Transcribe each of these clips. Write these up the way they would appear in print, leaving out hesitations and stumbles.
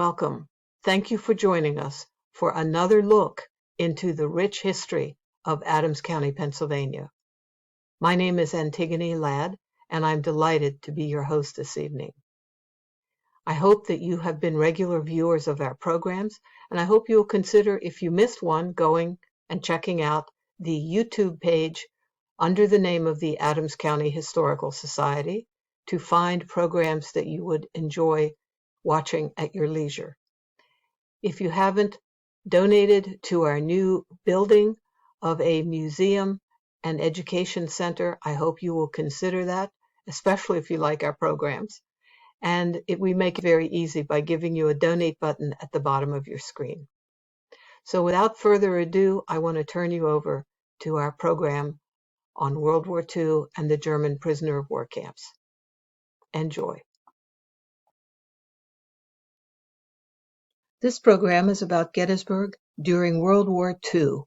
Welcome. Thank you for joining us for another look into the rich history of Adams County, Pennsylvania. My name is Antigone Ladd, and I'm delighted to be your host this evening. I hope that you have been regular viewers of our programs, and I hope you'll consider, if you missed one, going and checking out the YouTube page under the name of the Adams County Historical Society to find programs that you would enjoy watching at your leisure. If you haven't donated to our new building of a museum and education center, I hope you will consider that, especially if you like our programs. And we make it very easy by giving you a donate button at the bottom of your screen. So without further ado, I want to turn you over to our program on World War II and the German prisoner of war camps. Enjoy. This program is about Gettysburg during World War II.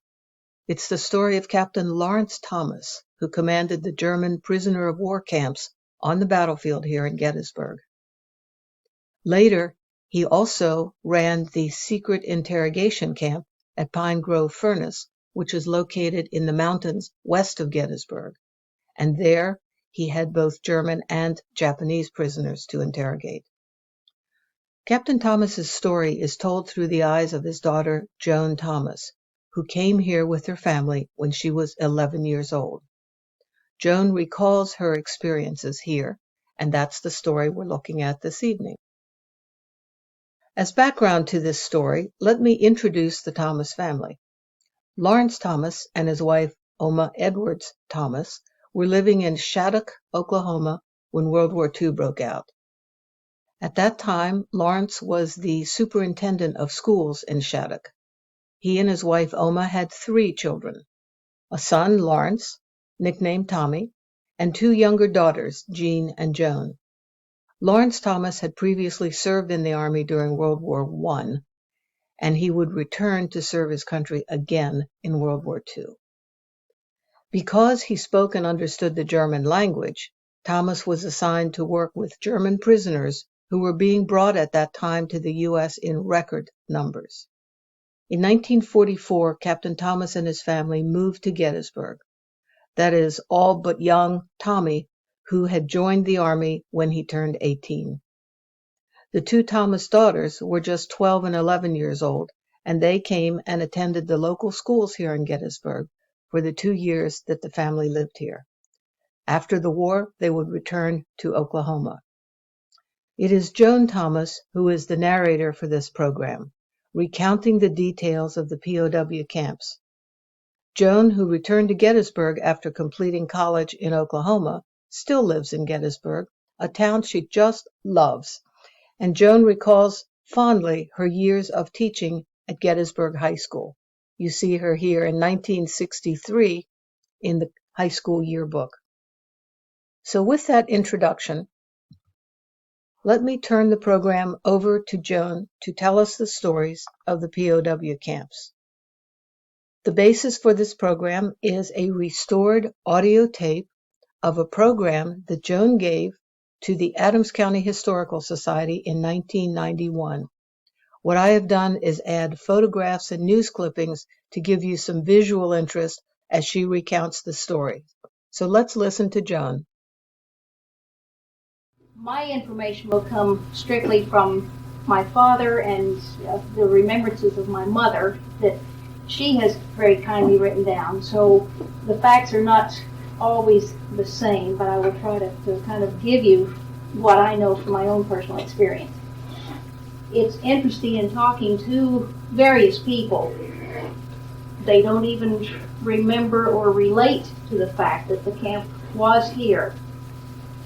It's the story of Captain Laurence Thomas, who commanded the German prisoner of war camps on the battlefield here in Gettysburg. Later, he also ran the secret interrogation camp at Pine Grove Furnace, which is located in the mountains west of Gettysburg. And there, he had both German and Japanese prisoners to interrogate. Captain Thomas's story is told through the eyes of his daughter, Joan Thomas, who came here with her family when she was 11 years old. Joan recalls her experiences here, and that's the story we're looking at this evening. As background to this story, let me introduce the Thomas family. Laurence Thomas and his wife, Oma Edwards Thomas, were living in Shattuck, Oklahoma, when World War II broke out. At that time, Laurence was the superintendent of schools in Shattuck. He and his wife, Oma, had 3 children, a son, Lawrence, nicknamed Tommy, and 2 younger daughters, Jean and Joan. Laurence Thomas had previously served in the Army during World War I, and he would return to serve his country again in World War II. Because he spoke and understood the German language, Thomas was assigned to work with German prisoners who were being brought at that time to the U.S. in record numbers. In 1944, Captain Thomas and his family moved to Gettysburg. That is, all but young Tommy, who had joined the Army when he turned 18. The 2 Thomas daughters were just 12 and 11 years old, and they came and attended the local schools here in Gettysburg for the 2 years that the family lived here. After the war, they would return to Oklahoma. It is Joan Thomas who is the narrator for this program, recounting the details of the POW camps. Joan, who returned to Gettysburg after completing college in Oklahoma, still lives in Gettysburg, a town she just loves, and Joan recalls fondly her years of teaching at Gettysburg High School. You see her here in 1963 in the high school yearbook. So with that introduction, let me turn the program over to Joan to tell us the stories of the POW camps. The basis for this program is a restored audio tape of a program that Joan gave to the Adams County Historical Society in 1991. What I have done is add photographs and news clippings to give you some visual interest as she recounts the story. So let's listen to Joan. My information will come strictly from my father and the remembrances of my mother that she has very kindly written down. So the facts are not always the same, but I will try to kind of give you what I know from my own personal experience. It's interesting in talking to various people. They don't even remember or relate to the fact that the camp was here.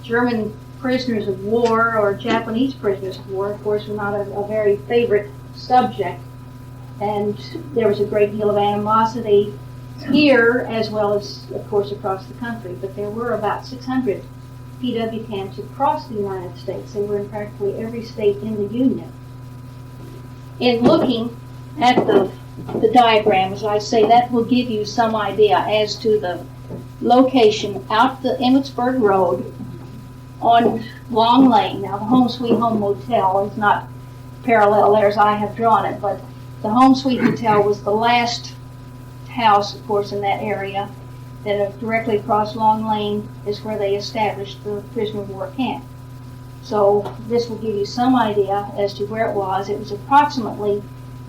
German prisoners of war or Japanese prisoners of war, of course, were not a very favorite subject, and there was a great deal of animosity here as well as, of course, across the country. But there were about 600 PW camps across the United States. They were in practically every state in the Union. In looking at the diagram, as I say, that will give you some idea as to the location out the Emmitsburg Road on Long Lane. Now, the Home Sweet Home Motel is not parallel there as I have drawn it, but the Home Suite Hotel was the last house, of course, in that area. Then directly across Long Lane is where they established the prisoner of war camp. So this will give you some idea as to where it was. It was approximately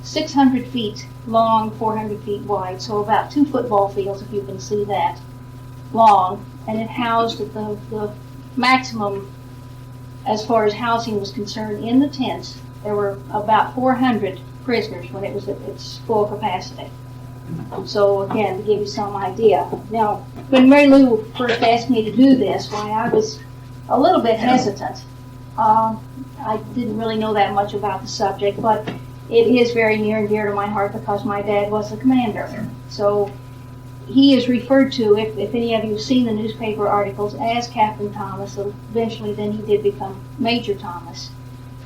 600 feet long, 400 feet wide, so about 2 football fields, if you can see that, long. And it housed at the maximum, as far as housing was concerned, in the tents. There were about 400 prisoners when it was at its full capacity. So again, to give you some idea. Now, when Mary Lou first asked me to do this, why, I was a little bit hesitant. I didn't really know that much about the subject, but it is very near and dear to my heart because my dad was the commander. So he is referred to, if any of you have seen the newspaper articles, as Captain Thomas. Eventually then he did become Major Thomas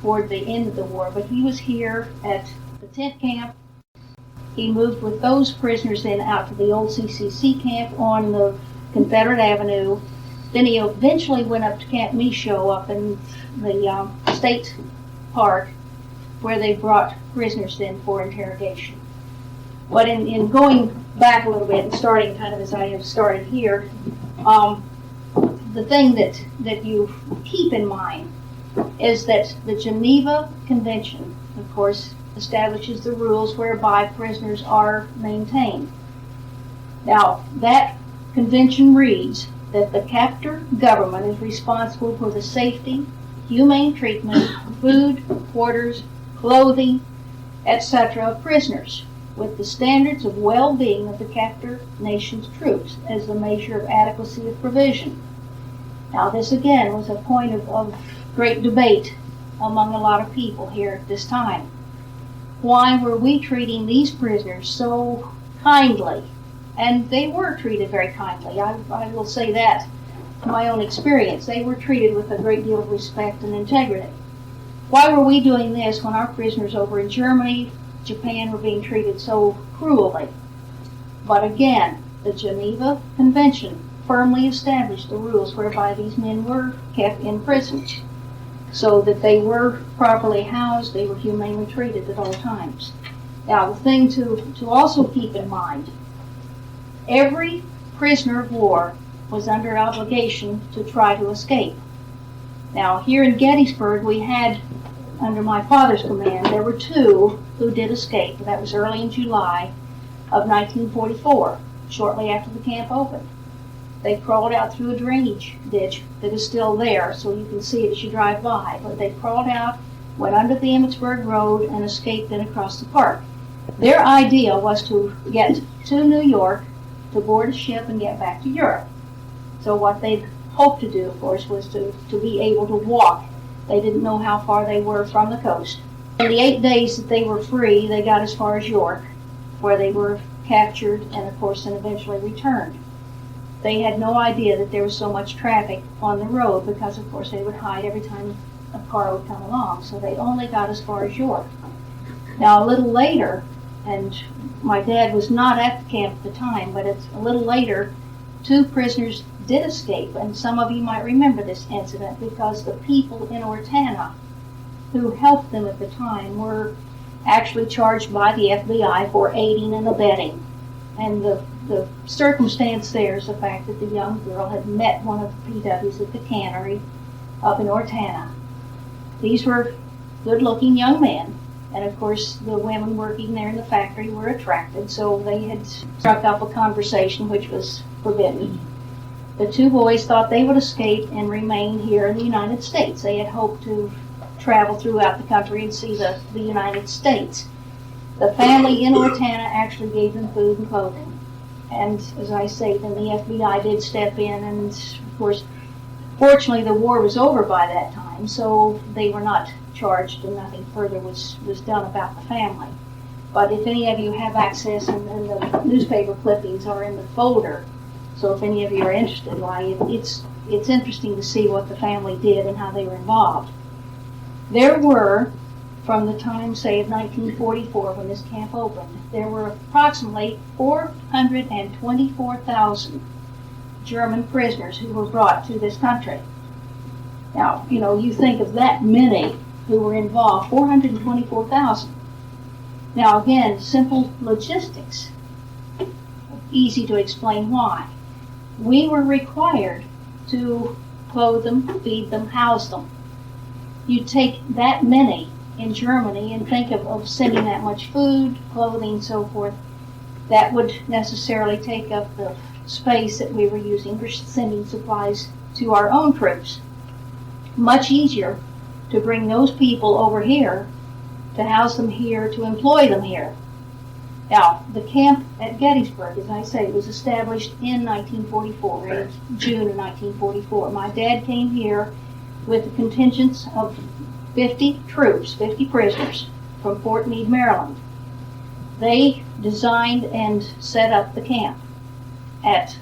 toward the end of the war. But he was here at the tent camp. He moved with those prisoners then out to the old CCC camp on the Confederate Avenue. Then he eventually went up to Camp Michaud up in the State Park, where they brought prisoners then for interrogation. But in going back a little bit and starting kind of as I have started here, the thing that you keep in mind is that the Geneva Convention, of course, establishes the rules whereby prisoners are maintained. Now, that convention reads that the captor government is responsible for the safety, humane treatment, food, quarters, clothing, etc. of prisoners, with the standards of well-being of the captor nation's troops as the measure of adequacy of provision. Now, this again was a point of great debate among a lot of people here at this time. Why were we treating these prisoners so kindly? And they were treated very kindly. I will say that from my own experience. They were treated with a great deal of respect and integrity. Why were we doing this when our prisoners over in Germany, Japan were being treated so cruelly? But again, the Geneva Convention firmly established the rules whereby these men were kept in prison, so that they were properly housed, they were humanely treated at all times. Now, the thing to also keep in mind, every prisoner of war was under obligation to try to escape. Now, here in Gettysburg, we had, under my father's command, there were 2 who did escape. That was early in July of 1944, shortly after the camp opened. They crawled out through a drainage ditch that is still there, so you can see it as you drive by. But they crawled out, went under the Emmitsburg Road, and escaped then across the park. Their idea was to get to New York, to board a ship, and get back to Europe. So what they hoped to do, of course, was to be able to walk. They didn't know how far they were from the coast. In the 8 days that they were free, they got as far as York, where they were captured and, of course, then eventually returned. They had no idea that there was so much traffic on the road because, of course, they would hide every time a car would come along. So they only got as far as York. Now, a little later, and my dad was not at the camp at the time, but it's a little later, 2 prisoners did escape. And some of you might remember this incident because the people in Ortana who helped them at the time were actually charged by the FBI for aiding and abetting. And the circumstance there is the fact that the young girl had met one of the PWs at the cannery up in Ortana. These were good-looking young men, and of course the women working there in the factory were attracted, so they had struck up a conversation which was forbidden. The 2 boys thought they would escape and remain here in the United States. They had hoped to travel throughout the country and see the United States. The family in Ortana actually gave them food and clothing. And as I say, then the FBI did step in, and of course, fortunately the war was over by that time, so they were not charged and nothing further was done about the family. But if any of you have access, and the newspaper clippings are in the folder, so if any of you are interested, why, it's interesting to see what the family did and how they were involved. There were, from the time, say, of 1944, when this camp opened, there were approximately 424,000 German prisoners who were brought to this country. Now, you think of that many who were involved, 424,000. Now again, simple logistics, easy to explain why. We were required to clothe them, feed them, house them. You take that many in Germany and think of sending that much food, clothing, so forth, that would necessarily take up the space that we were using for sending supplies to our own troops. Much easier to bring those people over here, to house them here, to employ them here. Now, the camp at Gettysburg, as I say, was established in 1944, in June of 1944. My dad came here with a contingent of 50 troops, 50 prisoners from Fort Meade, Maryland. They designed and set up the camp at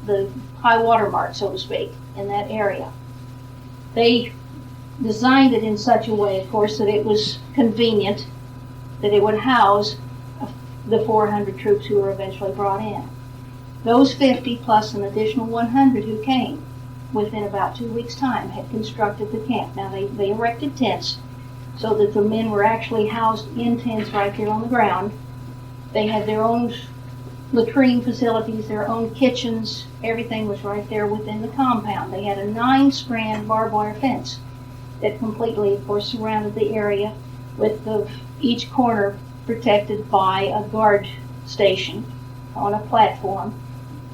the high water mark, so to speak, in that area. They designed it in such a way, of course, that it was convenient, that it would house the 400 troops who were eventually brought in. Those 50 plus an additional 100 who came within about 2 weeks' time had constructed the camp. Now they erected tents so that the men were actually housed in tents right there on the ground. They had their own latrine facilities, their own kitchens, everything was right there within the compound. They had a 9-strand barbed wire fence that completely, of course, surrounded the area, with each corner protected by a guard station on a platform.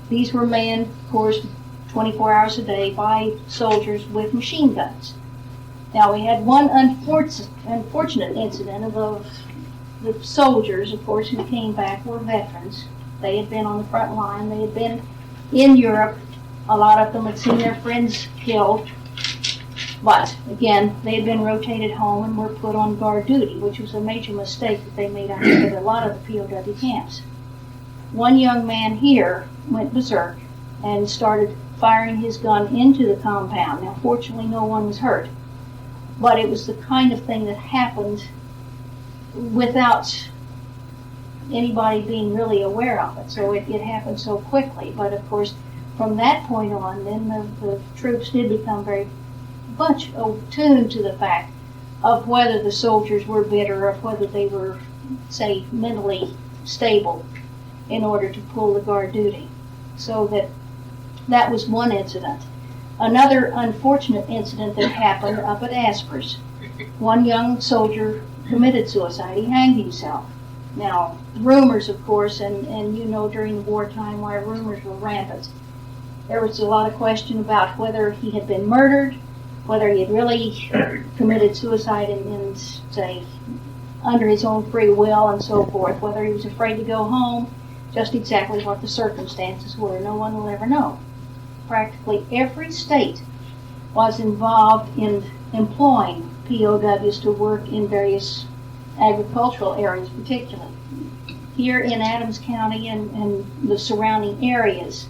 These were manned, of course, 24 hours a day by soldiers with machine guns. Now, we had one unfortunate incident of the soldiers, of course, who came back were veterans. They had been on the front line. They had been in Europe. A lot of them had seen their friends killed. But, again, they had been rotated home and were put on guard duty, which was a major mistake that they made, I think, at a lot of the POW camps. One young man here went berserk and started firing his gun into the compound. Now, fortunately, no one was hurt. But it was the kind of thing that happened without anybody being really aware of it. So it happened so quickly. But, of course, from that point on, then the troops did become very much attuned to the fact of whether the soldiers were bitter or whether they were, say, mentally stable in order to pull the guard duty. So that was one incident. Another unfortunate incident that happened up at Aspers. One young soldier committed suicide. He hanged himself. Now, rumors, of course, and you know during the wartime why rumors were rampant. There was a lot of question about whether he had been murdered, whether he had really committed suicide in, say, under his own free will and so forth, whether he was afraid to go home, just exactly what the circumstances were. No one will ever know. Practically every state was involved in employing POWs to work in various agricultural areas particularly. Here in Adams County and the surrounding areas,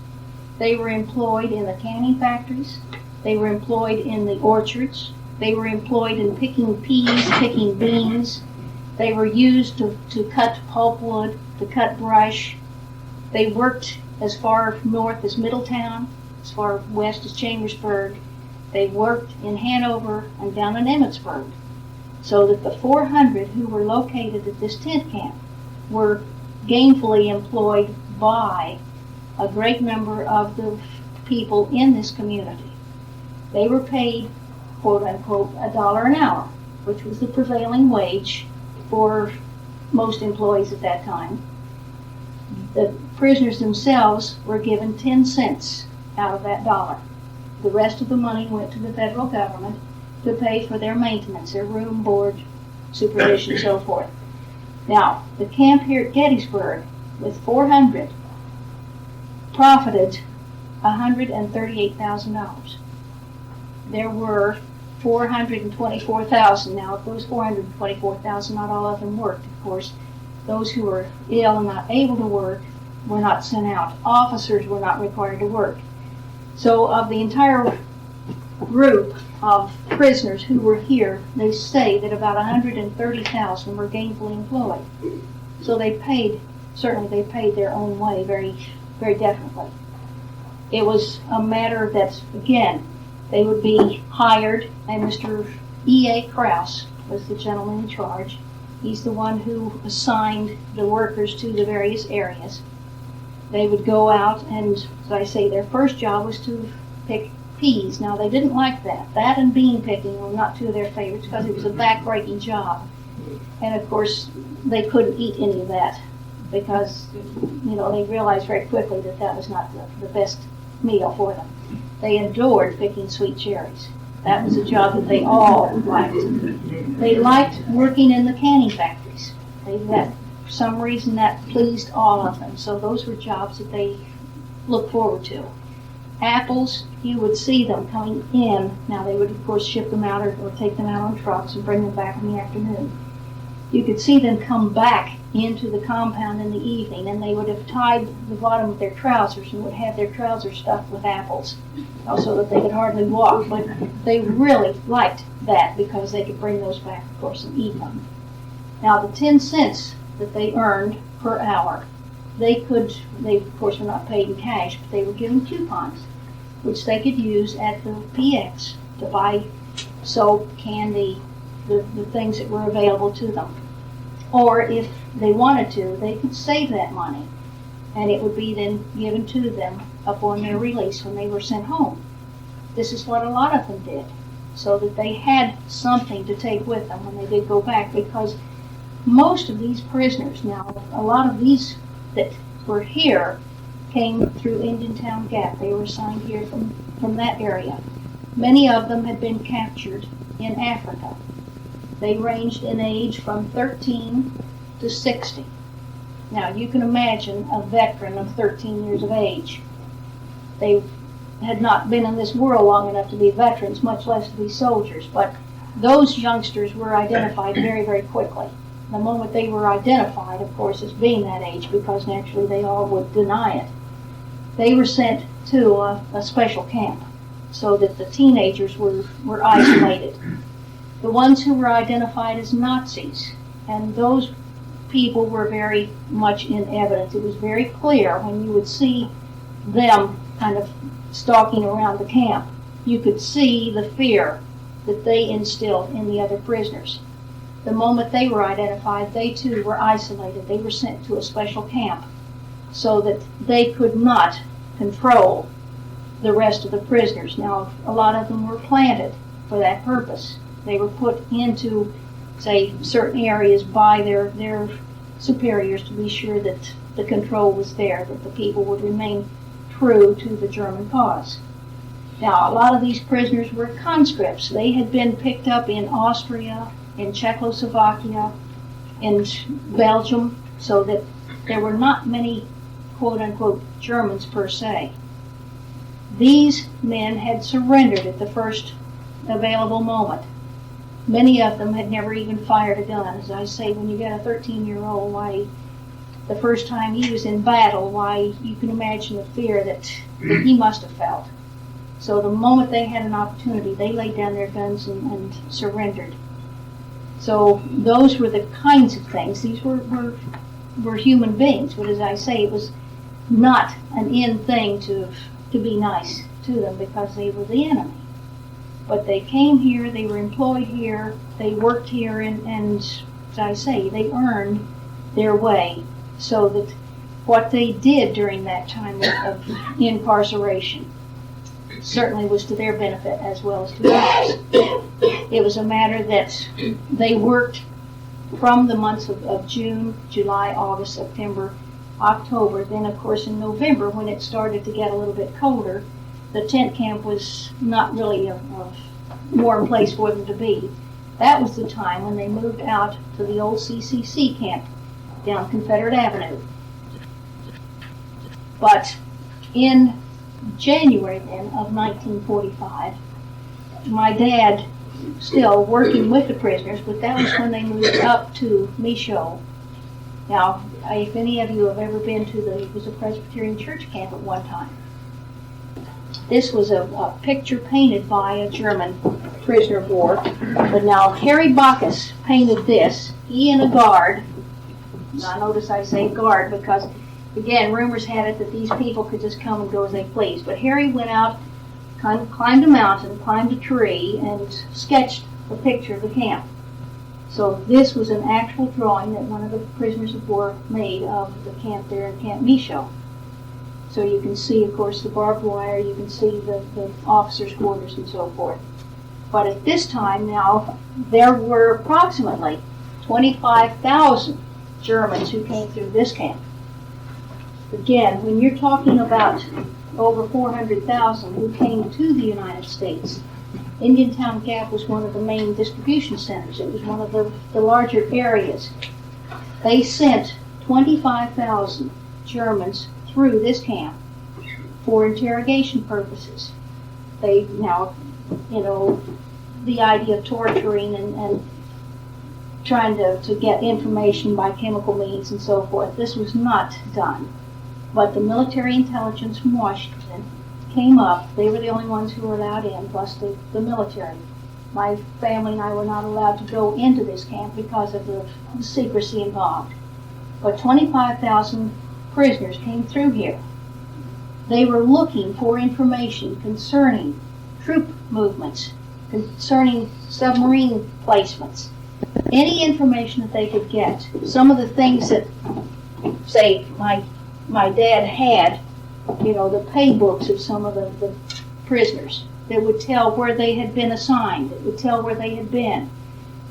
they were employed in the canning factories, they were employed in the orchards, they were employed in picking peas, picking beans, they were used to cut pulpwood, to cut brush. They worked as far north as Middletown, as far west as Chambersburg. They worked in Hanover and down in Emmitsburg. So that the 400 who were located at this tent camp were gainfully employed by a great number of the people in this community. They were paid, quote unquote, $1 an hour, which was the prevailing wage for most employees at that time. The prisoners themselves were given 10 cents out of that dollar. The rest of the money went to the federal government to pay for their maintenance, their room, board, supervision, so forth. Now, the camp here at Gettysburg, with 400, profited $138,000. There were 424,000. Now, of those 424,000, not all of them worked, of course. Those who were ill and not able to work were not sent out. Officers were not required to work. So of the entire group of prisoners who were here, they say that about 130,000 were gainfully employed. So certainly they paid their own way very, very definitely. It was a matter that, again, they would be hired, and Mr. E.A. Krause was the gentleman in charge. He's the one who assigned the workers to the various areas. They would go out and, as I say, their first job was to pick peas. Now, they didn't like that. That and bean picking were not two of their favorites because it was a back-breaking job. And, of course, they couldn't eat any of that because, they realized very quickly that that was not the best meal for them. They endured picking sweet cherries. That was a job that they all liked. They liked working in the canning factories. For some reason that pleased all of them. So those were jobs that they looked forward to. Apples, you would see them coming in. Now they would of course ship them out or take them out on trucks and bring them back in the afternoon. You could see them come back into the compound in the evening, and they would have tied the bottom of their trousers and would have their trousers stuffed with apples, so that they could hardly walk. But they really liked that because they could bring those back, of course, and eat them. Now, the 10 cents that they earned per hour, they of course were not paid in cash, but they were given coupons, which they could use at the PX to buy soap, candy, the things that were available to them. Or if they wanted to, they could save that money, and it would be then given to them upon their release when they were sent home. This is what a lot of them did, so that they had something to take with them when they did go back, because most of these prisoners, now a lot of these that were here came through Indiantown Gap. They were assigned here from that area. Many of them had been captured in Africa. They ranged in age from 13 to 60. Now, you can imagine a veteran of 13 years of age. They had not been in this world long enough to be veterans, much less to be soldiers, but those youngsters were identified very, very quickly. The moment they were identified, of course, as being that age, because naturally they all would deny it, they were sent to a special camp so that the teenagers were isolated. The ones who were identified as Nazis, and those people were very much in evidence. It was very clear when you would see them kind of stalking around the camp. You could see the fear that they instilled in the other prisoners. The moment they were identified, they too were isolated. They were sent to a special camp so that they could not control the rest of the prisoners. Now, a lot of them were planted for that purpose. They were put into, say, certain areas by their superiors to be sure that the control was there, that the people would remain true to the German cause. Now, a lot of these prisoners were conscripts. They had been picked up in Austria, in Czechoslovakia, in Belgium, so that there were not many quote-unquote Germans per se. These men had surrendered at the first available moment. Many of them had never even fired a gun. As I say, when you get a 13-year-old, why, the first time he was in battle, why, you can imagine the fear that he must have felt. So the moment they had an opportunity, they laid down their guns and surrendered. So those were the kinds of things. These were human beings, but as I say, it was not an in thing to be nice to them because they were the enemy. But they came here, they were employed here, they worked here, and as I say, they earned their way, so that what they did during that time of incarceration certainly was to their benefit as well as to ours. It was a matter that they worked from the months of June, July, August, September, October. Then, of course, in November, when it started to get a little bit colder, the tent camp was not really a warm place for them to be. That was the time when they moved out to the old CCC camp down Confederate Avenue. But in January then of 1945, my dad, still working with the prisoners, but that was when they moved up to Michaud. Now, if any of you have ever been to it was a Presbyterian church camp at one time. This was a picture painted by a German prisoner of war. But now, Harry Bacchus painted this. He and a guard. Now, notice I say guard because, again, rumors had it that these people could just come and go as they pleased. But Harry went out, kind of climbed a mountain, climbed a tree, and sketched a picture of the camp. So this was an actual drawing that one of the prisoners of war made of the camp there in Camp Michaud. So you can see, of course, the barbed wire, you can see the officers' quarters and so forth. But at this time now, there were approximately 25,000 Germans who came through this camp. Again, when you're talking about over 400,000 who came to the United States, Indiantown Gap was one of the main distribution centers. It was one of the larger areas. They sent 25,000 Germans through this camp for interrogation purposes. They now, the idea of torturing and trying to get information by chemical means and so forth, this was not done. But the military intelligence from Washington came up. They were the only ones who were allowed in, plus the military. My family and I were not allowed to go into this camp because of the secrecy involved. But 25,000 prisoners came through here. They were looking for information concerning troop movements, concerning submarine placements, any information that they could get. Some of the things that, say, my dad had, the pay books of some of the prisoners that would tell where they had been assigned, that would tell where they had been.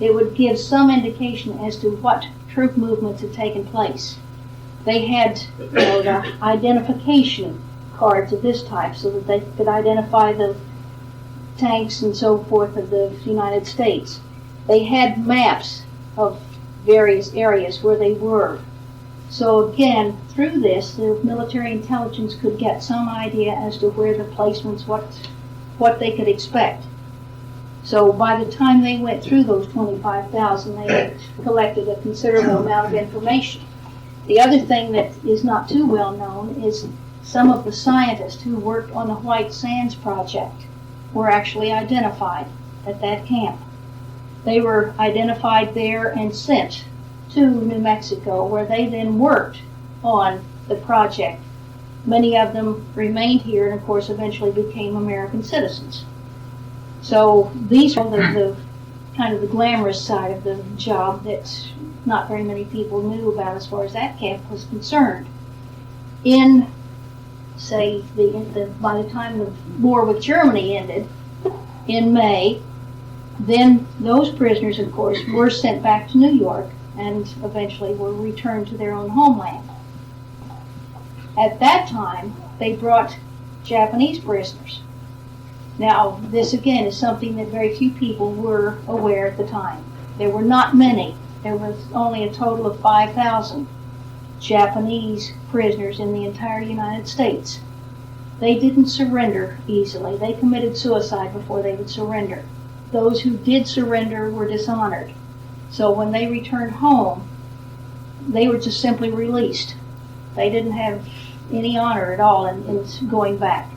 It would give some indication as to what troop movements had taken place. They had the identification cards of this type so that they could identify the tanks and so forth of the United States. They had maps of various areas where they were. So again, through this, the military intelligence could get some idea as to where the placements, what they could expect. So by the time they went through those 25,000, they had collected a considerable amount of information. The other thing that is not too well known is some of the scientists who worked on the White Sands Project were actually identified at that camp. They were identified there and sent to New Mexico, where they then worked on the project. Many of them remained here and, of course, eventually became American citizens. So these are the kind of the glamorous side of the job that not very many people knew about as far as that camp was concerned. In, say, by the time the war with Germany ended in May, then those prisoners, of course, were sent back to New York and eventually were returned to their own homeland. At that time, they brought Japanese prisoners. Now, this again is something that very few people were aware at the time. There were not many. There was only a total of 5,000 Japanese prisoners in the entire United States. They didn't surrender easily. They committed suicide before they would surrender. Those who did surrender were dishonored. So when they returned home, they were just simply released. They didn't have any honor at all in going back.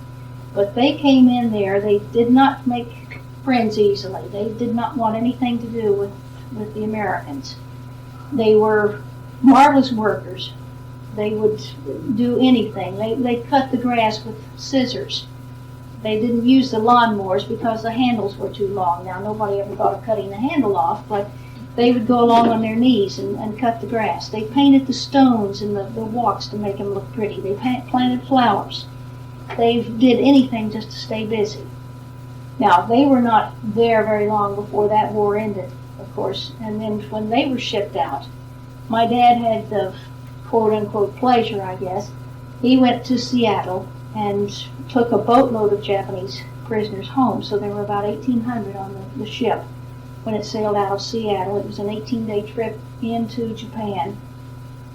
But they came in there. They did not make friends easily. They did not want anything to do with the Americans. They were marvelous workers. They would do anything. They cut the grass with scissors. They didn't use the lawnmowers because the handles were too long. Now, nobody ever thought of cutting the handle off, but they would go along on their knees and cut the grass. They painted the stones in the walks to make them look pretty. They planted flowers. They did anything just to stay busy. Now, they were not there very long before that war ended, of course, and then when they were shipped out, my dad had the quote-unquote pleasure, I guess. He went to Seattle and took a boatload of Japanese prisoners home, so there were about 1,800 on the ship when it sailed out of Seattle. It was an 18-day trip into Japan.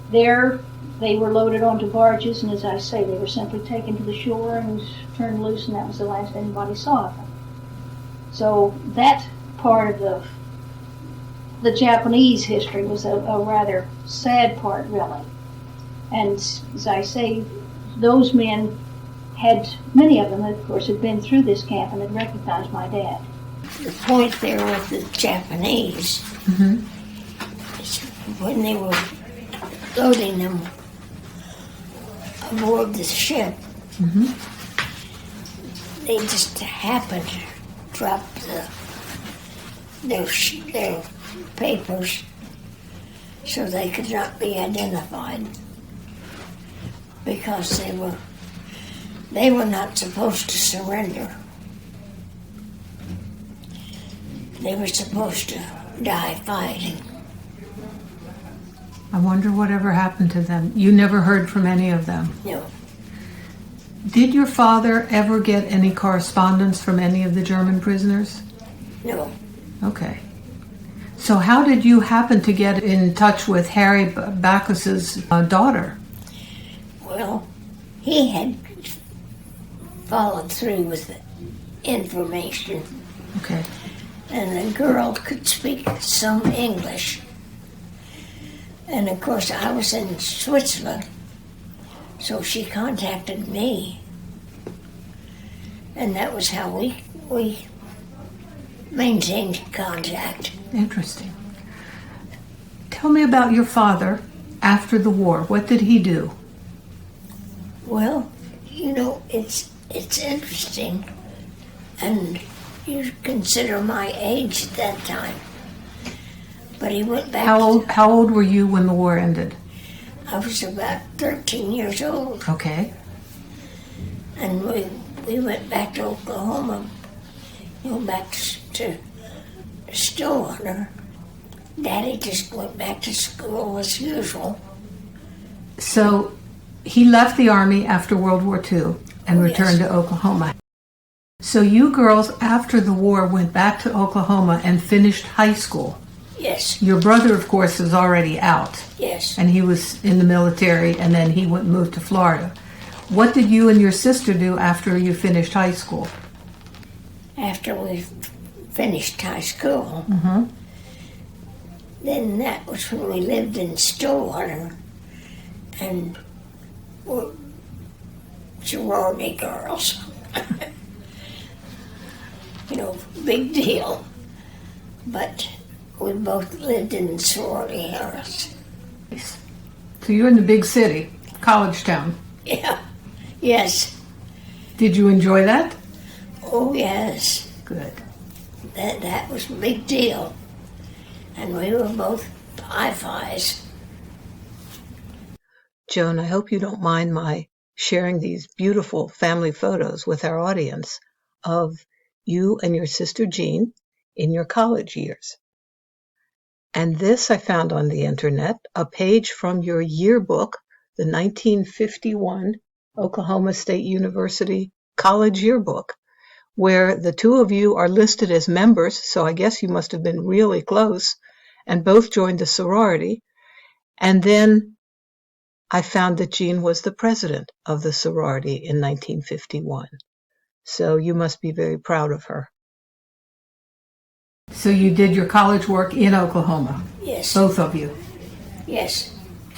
There, they were loaded onto barges, and as I say, they were simply taken to the shore and turned loose, and that was the last anybody saw of them. So that part of the Japanese history was a rather sad part, really. And as I say, those men many of them, of course, had been through this camp and had recognized my dad. The point there with the Japanese, is when they were loading them aboard the ship, they just happened to drop their papers so they could not be identified because they were not supposed to surrender. They were supposed to die fighting. I wonder whatever happened to them. You never heard from any of them? No. Did your father ever get any correspondence from any of the German prisoners? No. Okay. So how did you happen to get in touch with Harry Bacchus's daughter? Well, he had followed through with the information. Okay. And the girl could speak some English. And of course I was in Switzerland, so she contacted me. And that was how we maintained contact. Interesting. Tell me about your father after the war. What did he do? Well, you know, it's interesting, and you consider my age at that time. But he went back. How old were you when the war ended? I was about 13 years old. Okay. And we went back to Oklahoma, back to Stillwater. Daddy just went back to school as usual. So he left the Army after World War II and returned to Oklahoma. So you girls, after the war, went back to Oklahoma and finished high school. Yes. Your brother, of course, was already out. Yes. And he was in the military, and then he moved to Florida. What did you and your sister do after you finished high school? After we finished high school, then that was when we lived in Stillwater, and we're sorority girls. Big deal. But we both lived in sorority house. So you're in the big city, college town. Yeah. Yes. Did you enjoy that? Oh, yes. Good. That was a big deal. And we were both high-fives. Joan, I hope you don't mind my sharing these beautiful family photos with our audience of you and your sister Jean in your college years. And this I found on the internet, a page from your yearbook, the 1951 Oklahoma State University College Yearbook, where the two of you are listed as members, so I guess you must have been really close, and both joined the sorority. And then I found that Jean was the president of the sorority in 1951. So you must be very proud of her. So you did your college work in Oklahoma? Yes. Both of you? Yes.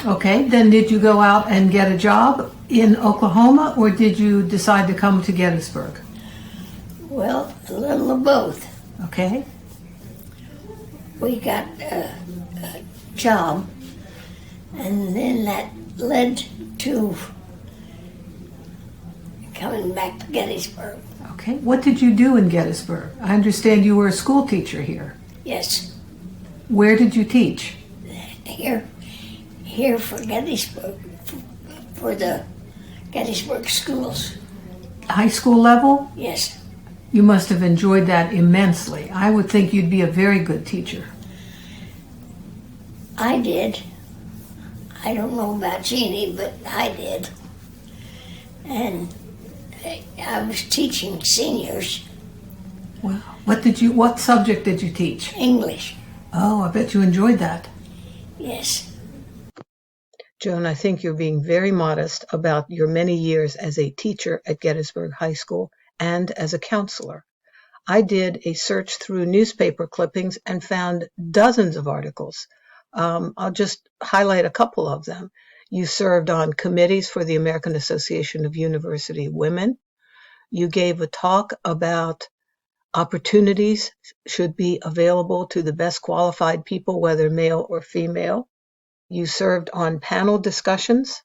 Okay, then did you go out and get a job in Oklahoma, or did you decide to come to Gettysburg? Well, a little of both. Okay. We got a job, and then that led to coming back to Gettysburg. Okay, what did you do in Gettysburg? I understand you were a school teacher here. Yes. Where did you teach? Here for Gettysburg, for the Gettysburg schools. High school level? Yes. You must have enjoyed that immensely. I would think you'd be a very good teacher. I did. I don't know about Jeannie, but I did. And I was teaching seniors. Wow. What subject did you teach? English. Oh, I bet you enjoyed that. Yes. Joan, I think you're being very modest about your many years as a teacher at Gettysburg High School and as a counselor. I did a search through newspaper clippings and found dozens of articles. I'll just highlight a couple of them. You served on committees for the American Association of University Women. You gave a talk about opportunities should be available to the best qualified people, whether male or female. You served on panel discussions.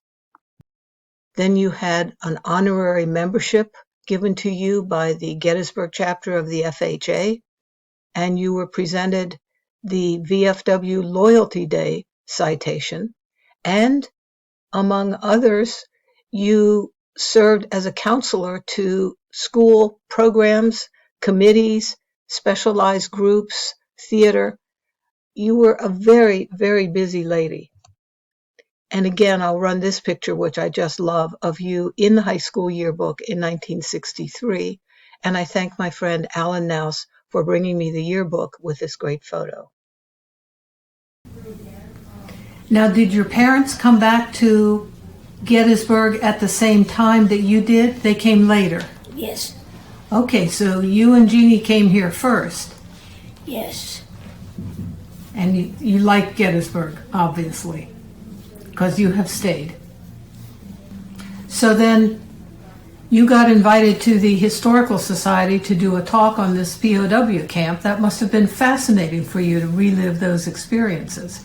Then you had an honorary membership given to you by the Gettysburg chapter of the FHA. and you were presented the VFW Loyalty Day citation, and among others, you served as a counselor to school programs, committees, specialized groups, theater. You were a very, very busy lady. And again, I'll run this picture, which I just love, of you in the high school yearbook in 1963. And I thank my friend Alan Nouse for bringing me the yearbook with this great photo. Now, did your parents come back to Gettysburg at the same time that you did? They came later. Yes, Okay, so you and Jeannie came here first, yes, and you like Gettysburg, obviously, because you have stayed. So then you got invited to the Historical Society to do a talk on this POW camp. That must have been fascinating for you to relive those experiences.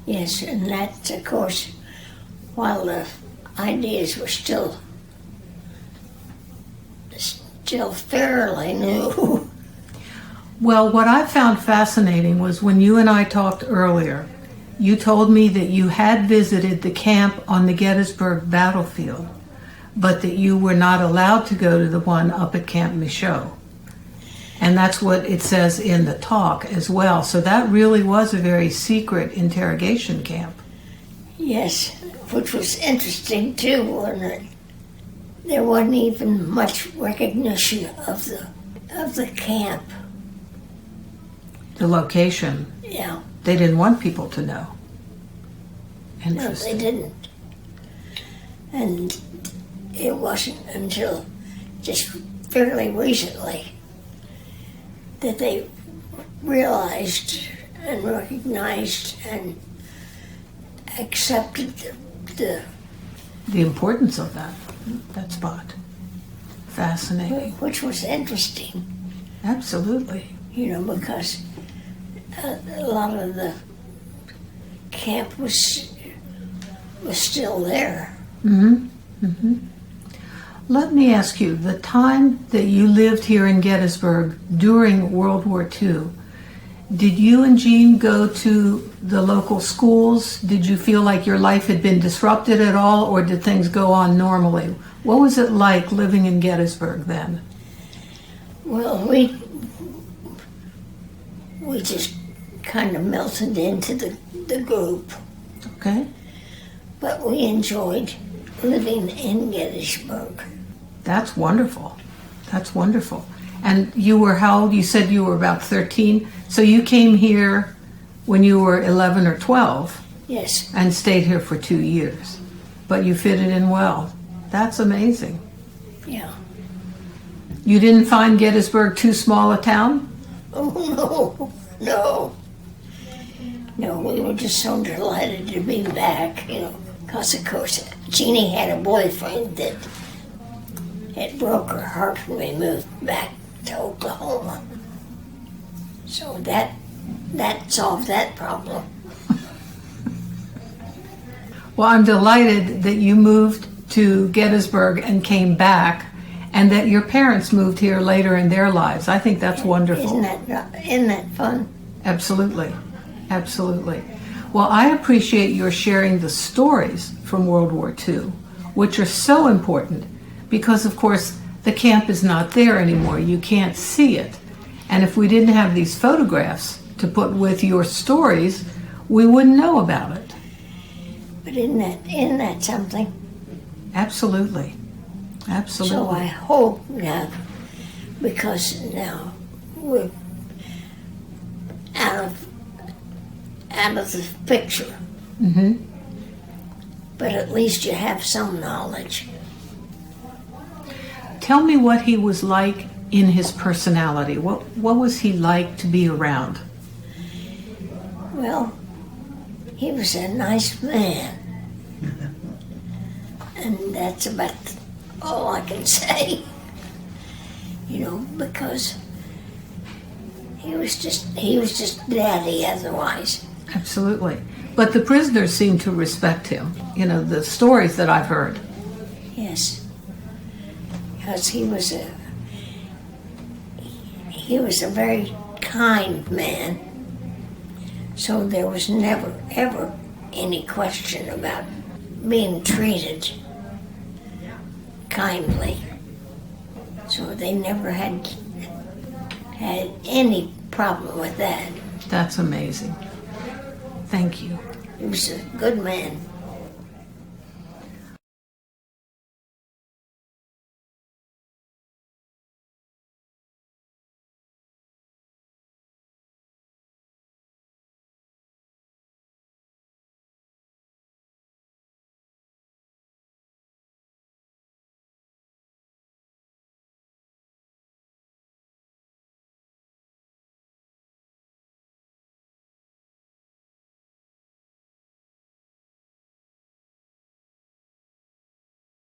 yes, and that, of course, while the ideas were still fairly new. Well, what I found fascinating was when you and I talked earlier, you told me that you had visited the camp on the Gettysburg battlefield, but that you were not allowed to go to the one up at Camp Michaud. And that's what it says in the talk as well. So that really was a very secret interrogation camp. Yes, which was interesting too, wasn't it? There wasn't even much recognition of the camp. The location, Yeah, they didn't want people to know. no, they Interesting. didn't. And it wasn't until just fairly recently that they realized and recognized and accepted The importance of that spot. Fascinating. which was interesting, Absolutely. because a lot of the camp was still there. Let me ask you, the time that you lived here in Gettysburg during World War II, did you and Jean go to the local schools? Did you feel like your life had been disrupted at all, or did things go on normally? What was it like living in Gettysburg then? Well, we just kind of melted into the group, Okay. but we enjoyed living in Gettysburg. That's wonderful. That's wonderful. And you were how old? You said you were about 13. So you came here when you were 11 or 12 Yes, and stayed here for 2 years. But you fitted in well. That's amazing. yeah. You didn't find Gettysburg too small a town? Oh, no. No, we were just so delighted to be back, because, of course, Jeannie had a boyfriend that it broke her heart when we moved back to Oklahoma. So that solved that problem. Well, I'm delighted that you moved to Gettysburg and came back, and that your parents moved here later in their lives. I think that's wonderful. Isn't that fun? Absolutely. Absolutely. Well, I appreciate your sharing the stories from World War II, which are so important because, of course, the camp is not there anymore. You can't see it. And if we didn't have these photographs to put with your stories, we wouldn't know about it. But isn't that something? Absolutely. Absolutely. So I hope now, because now we're out of the picture. Mm-hmm. But at least you have some knowledge. Tell me what he was like in his personality. What was he like to be around? Well, he was a nice man. And that's about all I can say. Because he was just daddy otherwise. Absolutely. But the prisoners seem to respect him. The stories that I've heard. Yes. Because he he was a very kind man. So there was never, ever any question about being treated kindly. So they never had any problem with that. That's amazing. Thank you. He was a good man.